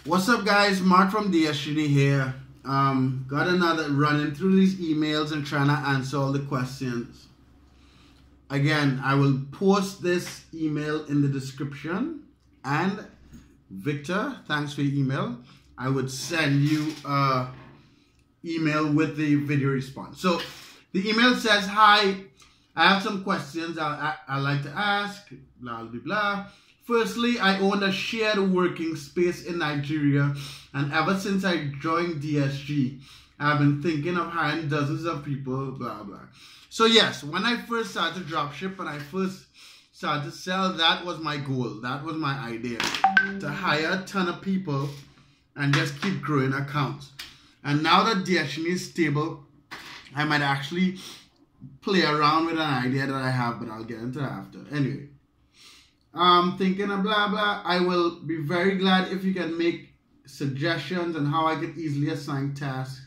What's up, guys? Mark from DSG I here. Got another running through these emails and trying to answer all the questions. Again, I will post this email in the description. And Victor, thanks for your email. I would send you an email with the video response. So the email says, "Hi, I have some questions I like to ask, blah, blah, blah. Firstly, I own a shared working space in Nigeria, and ever since I joined DSG, I've been thinking of hiring dozens of people, blah, blah." So yes, when I first started to dropship and I first started to sell, that was my goal. That was my idea, to hire a ton of people and just keep growing accounts. And now that DSG is stable, I might actually play around with an idea that I have, but I'll get into that after. Anyway. Thinking of blah blah. I will be very glad if you can make suggestions on how I could easily assign tasks.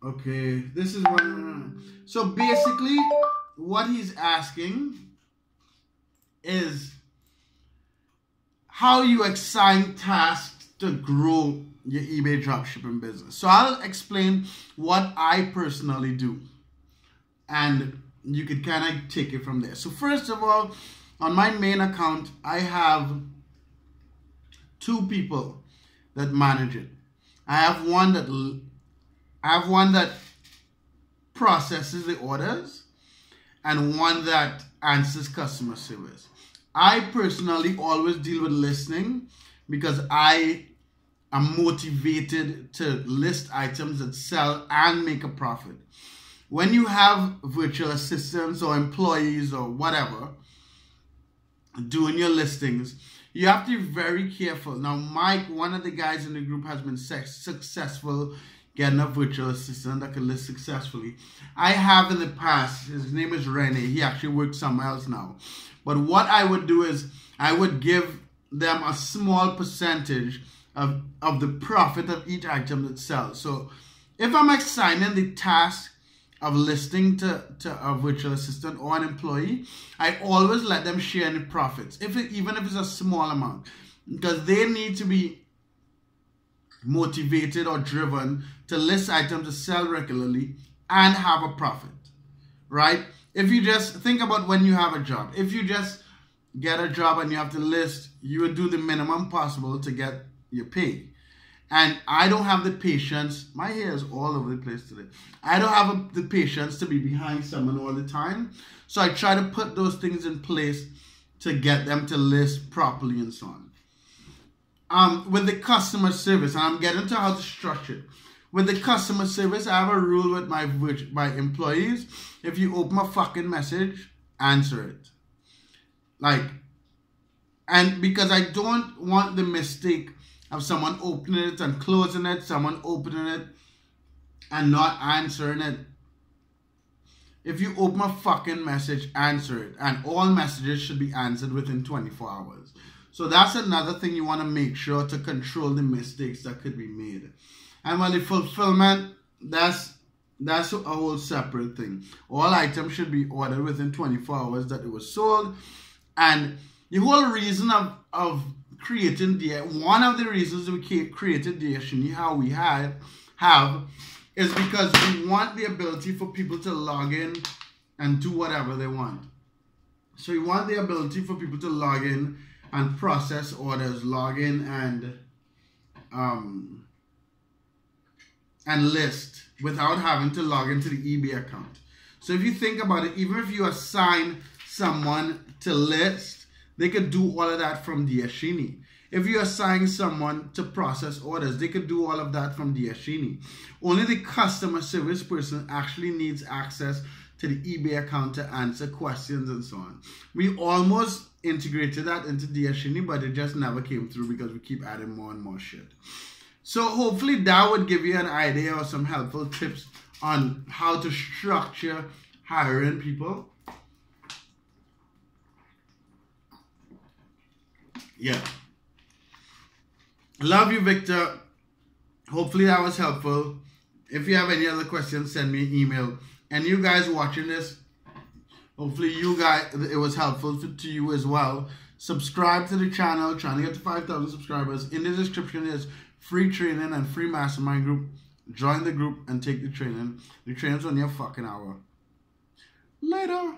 Okay, this is one. So basically, what he's asking is how you assign tasks to grow your eBay dropshipping business. So I'll explain what I personally do, and you could kind of take it from there. So first of all, on my main account, I have 2 people that manage it. I have one that processes the orders and one that answers customer service. I personally always deal with listing because I am motivated to list items that sell and make a profit. When you have virtual assistants or employees or whatever doing your listings, you have to be very careful. Now, Mike, one of the guys in the group, has been successful getting a virtual assistant that can list successfully. I have in the past. His name is Rene. He actually works somewhere else now. But what I would do is I would give them a small percentage of the profit of each item that sells. So if I'm assigning the task of listing to a virtual assistant or an employee, I always let them share any profits, even if it's a small amount, because they need to be motivated or driven to list items to sell regularly and have a profit, right? If you just think about when you have a job, if you just get a job and you have to list, you would do the minimum possible to get your pay. And I don't have the patience. My hair is all over the place today. I don't have the patience to be behind someone all the time. So I try to put those things in place to get them to list properly and so on. With the customer service, and I'm getting to how to structure it. With the customer service, I have a rule with my employees. If you open a fucking message, answer it. And because I don't want the mistake of someone opening it and closing it, someone opening it and not answering it. If you open a fucking message, answer it. And all messages should be answered within 24 hours. So that's another thing you want to make sure to control the mistakes that could be made. And while the fulfillment, that's a whole separate thing. All items should be ordered within 24 hours that it was sold. And the whole reason of creating one of the reasons we created DSG, how we have is because we want the ability for people to log in and do whatever they want. So we want the ability for people to log in and process orders, log in and list without having to log into the eBay account. So if you think about it, even if you assign someone to list, they could do all of that from DSG. If you assign someone to process orders, they could do all of that from DSG. Only the customer service person actually needs access to the eBay account to answer questions and so on. We almost integrated that into DSG, but it just never came through because we keep adding more and more shit. So hopefully that would give you an idea or some helpful tips on how to structure hiring people. Yeah. Love you, Victor. Hopefully that was helpful. If you have any other questions, send me an email. And you guys watching this, hopefully it was helpful to you as well. Subscribe to the channel, trying to get to 5,000 subscribers. In the description is free training and free mastermind group. Join the group and take the training. The training's only a fucking hour. Later.